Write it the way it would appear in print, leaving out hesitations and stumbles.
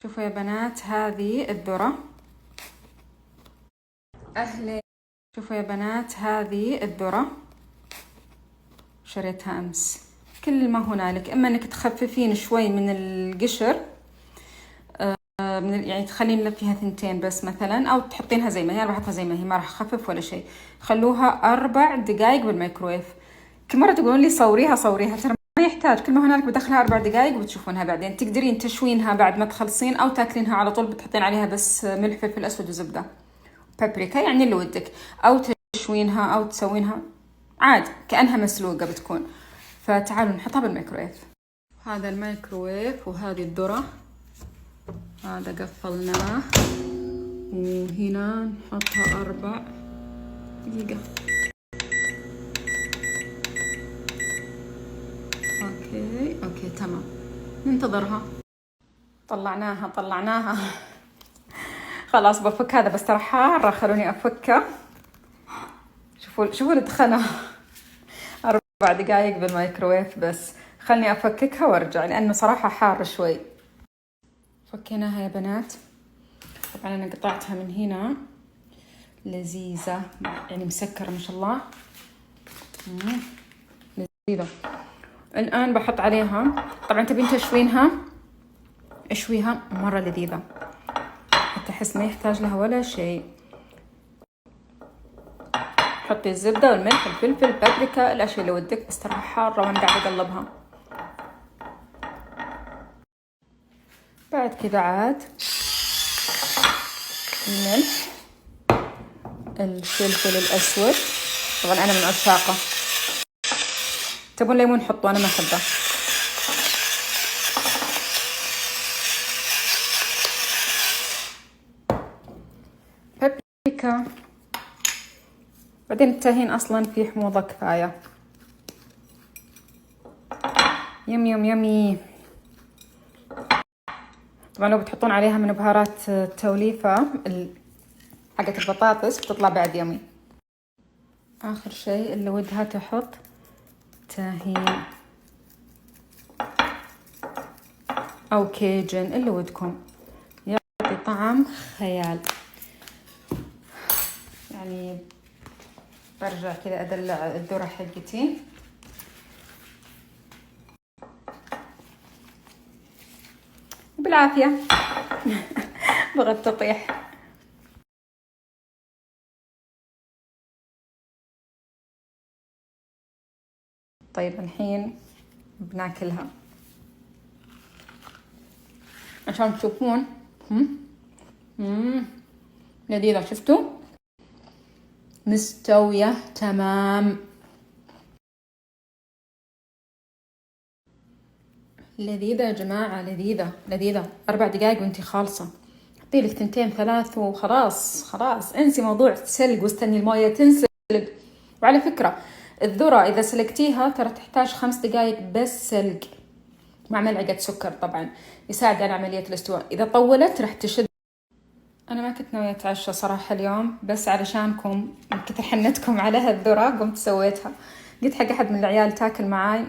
شوفوا يا بنات هذه الذرة. أهلين. شوفوا يا بنات هذه الذرة شريتها أمس. كل ما هنالك إما إنك تخففين شوي من القشر، يعني تخلين فيها 2 بس مثلا، أو تحطينها زي ما هي. أنا بحطها زي ما هي، ما راح أخفف ولا شيء. خلوها 4 دقايق بالميكرويف. كل مرة تقولون لي صوريها ترى ما يحتاج. كل ما هنالك بدخلها 4 دقايق وبتشوفونها. بعدين تقدرين تشوينها بعد ما تخلصين، أو تاكلينها على طول. بتحطين عليها بس ملح، فلفل أسود وزبدة، بابريكا، يعني اللي ودك. أو تشوينها أو تسوينها عادي كأنها مسلوقة بتكون. فتعالوا نحطها بالميكرويف. هذا الميكرويف وهذه الذرة. هذا قفلناه، وهنا نحطها 4 دقيقة. اوكي تمام. ننتظرها. طلعناها خلاص بفك هذا، بس ترى حارة، خلوني افكه. شوفوا الدخنة. 4 دقايق بالميكرويف بس. خلني افككها وارجع، لانه صراحة حار شوي. فكيناها يا بنات. طبعا انا قطعتها من هنا، لذيذة يعني مسكرة ما شاء الله، لذيذة. الآن بحط عليها، طبعا تبين تشوينها، اشويها مرة لذيذة حتى أحس ما يحتاج لها ولا شيء. حطي الزبدة والملح والفلفل البابريكا، الأشياء اللي ودك، بس ترى حارة وأنا قاعدة أقلبها. بعد كذا عاد الملح، الفلفل الأسود، طبعا أنا من عشاقه. تبون ليمون حطوا، أنا ما أحبه. بابريكا. بعدين التاهين أصلا في حموضة كفاية. يمي. طبعا لو بتحطون عليها من بهارات التوليفة حقت البطاطس بتطلع بعد يمي. آخر شيء اللي ودها تحط تاهين أو كيجن، اللي ودكم، يعطي طعم خيال. يعني برجع كذا أدلع الذرة حقتي. بالعافية. بغت تطيح. طيب الحين بناكلها عشان تشوفون. لذيذة، شفتوا؟ مستوية تمام. لذيذة يا جماعة، لذيذة. 4 دقايق وانتي خالصة. حطي لك 2 3 وخلاص انسي موضوع تسلق واستني الموية تنسلق. وعلى فكرة الذرة إذا سلقتيها ترى تحتاج 5 دقايق بس سلق، مع ملعقة سكر طبعا، يساعد على عملية الاستواء. إذا طولت رح تشد. أنا ما كنت ناوية أتعشى صراحة اليوم، بس علشانكم من كثر حنتكم على هالذرة قمت سويتها. قلت حق أحد من العيال تاكل معاي.